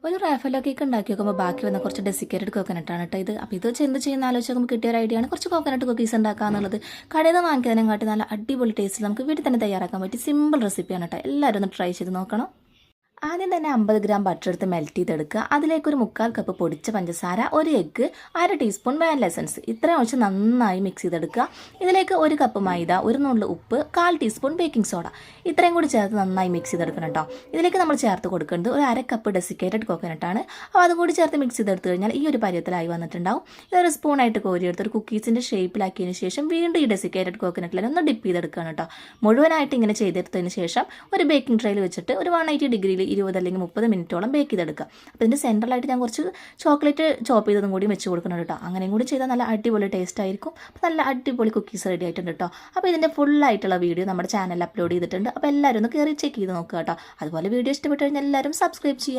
ഒരു Raffaello cake ഉണ്ടാക്കി നോക്കുമ്പോൾ ബാക്കി വന്ന കുറച്ച് ഡെസിക്കേറ്റഡ് കോക്കനട്ടാണ് കേട്ടോ ഇത്. അപ്പോൾ ഇത് വെച്ച് എന്ത് ചെയ്യുന്ന ആലോചിച്ച് നമുക്ക് കിട്ടിയ ഒരു ഐഡിയ ആണ് കുറച്ച് കോക്കനട്ട് കുക്കീസ് ഉണ്ടാക്കുക എന്നുള്ളത്. കടയിൽ നിന്ന് വാങ്ങിക്കുന്നതിനെക്കാട്ടി നല്ല അടിപൊളി ടേസ്റ്റിൽ നമുക്ക് വീട്ടിൽ തന്നെ തയ്യാറാക്കാൻ പറ്റി സിമ്പിൾ റെസിപ്പിയാണ് കേട്ടോ. എല്ലാവരും ഒന്ന് ട്രൈ ചെയ്ത് നോക്കണം. ആദ്യം തന്നെ 50 ഗ്രാം ബട്ടർ എടുത്ത് മെൽറ്റ് ചെയ്തെടുക്കുക. അതിലേക്ക് ഒരു 3/4 കപ്പ് പൊടിച്ച പഞ്ചസാര, ഒരു എഗ്ഗ്, 1/2 ടീസ്പൂൺ വാനില എസൻസ് ഇത്രയും ഒഴിച്ച് നന്നായി മിക്സ് ചെയ്തെടുക്കുക. ഇതിലേക്ക് 1 കപ്പ് മൈദ, 1 നുള്ളു ഉപ്പ്, 1/4 ടീസ്പൂൺ ബേക്കിംഗ് സോഡ ഇത്രയും കൂടി ചേർത്ത് നന്നായി മിക്സ് ചെയ്തെടുക്കണം കേട്ടോ. ഇതിലേക്ക് നമ്മൾ ചേർത്ത് കൊടുക്കേണ്ടത് ഒരു 1/2 കപ്പ് ഡെസിക്കേറ്റഡ് കോക്കനട്ടാണ്. അപ്പോൾ അതും കൂടി ചേർത്ത് മിക്സ് ചെയ്തെടുത്ത് കഴിഞ്ഞാൽ ഈ ഒരു പരുവത്തിലായി വന്നിട്ടുണ്ടാവും. ഇതൊരു സ്പൂണായിട്ട് കോരിയെടുത്ത് ഒരു കുക്കീസിൻ്റെ ഷേപ്പിലാക്കിയതിന് ശേഷം വീണ്ടും ഈ ഡെസിക്കേറ്റഡ് കോക്കനട്ടിൽ ഒന്ന് ഡിപ്പ് ചെയ്തെടുക്കുകയാണ് കേട്ടോ. മുഴുവനായിട്ട് ഇങ്ങനെ ചെയ്തെടുത്തതിന് ശേഷം ഒരു ബേക്കിംഗ് ട്രേയിൽ വെച്ചിട്ട് ഒരു 180 ഡിഗ്രിയിൽ 20 അല്ലെങ്കിൽ 30 മിനിറ്റോളം ബേക്ക് ചെയ്തെടുക്കുക. അപ്പോൾ ഇതിൻ്റെ സെൻട്രലായിട്ട് ഞാൻ കുറച്ച് ചോക്ലേറ്റ് ചോപ്പ് ചെയ്തതും കൂടി വെച്ച് കൊടുക്കണം കേട്ടോ. അങ്ങനെയും കൂടി ചെയ്താൽ നല്ല അടിപൊളി ടേസ്റ്റ് ആയിരിക്കും. അപ്പോൾ നല്ല അടിപൊളി കുക്കീസ് റെഡി ആയിട്ടുണ്ട് കേട്ടോ. അപ്പോൾ ഇതിൻ്റെ ഫുള്ളായിട്ടുള്ള വീഡിയോ നമ്മുടെ ചാനലിൽ അപ്ലോഡ് ചെയ്തിട്ടുണ്ട്. അപ്പോൾ എല്ലാവരും ഒന്ന് കയറി ചെക്ക് ചെയ്ത് നോക്കുക കേട്ടോ. അതുപോലെ വീഡിയോ ഇഷ്ടപ്പെട്ട് കഴിഞ്ഞാൽ എല്ലാവരും സബ്സ്ക്രൈബ് ചെയ്യുക.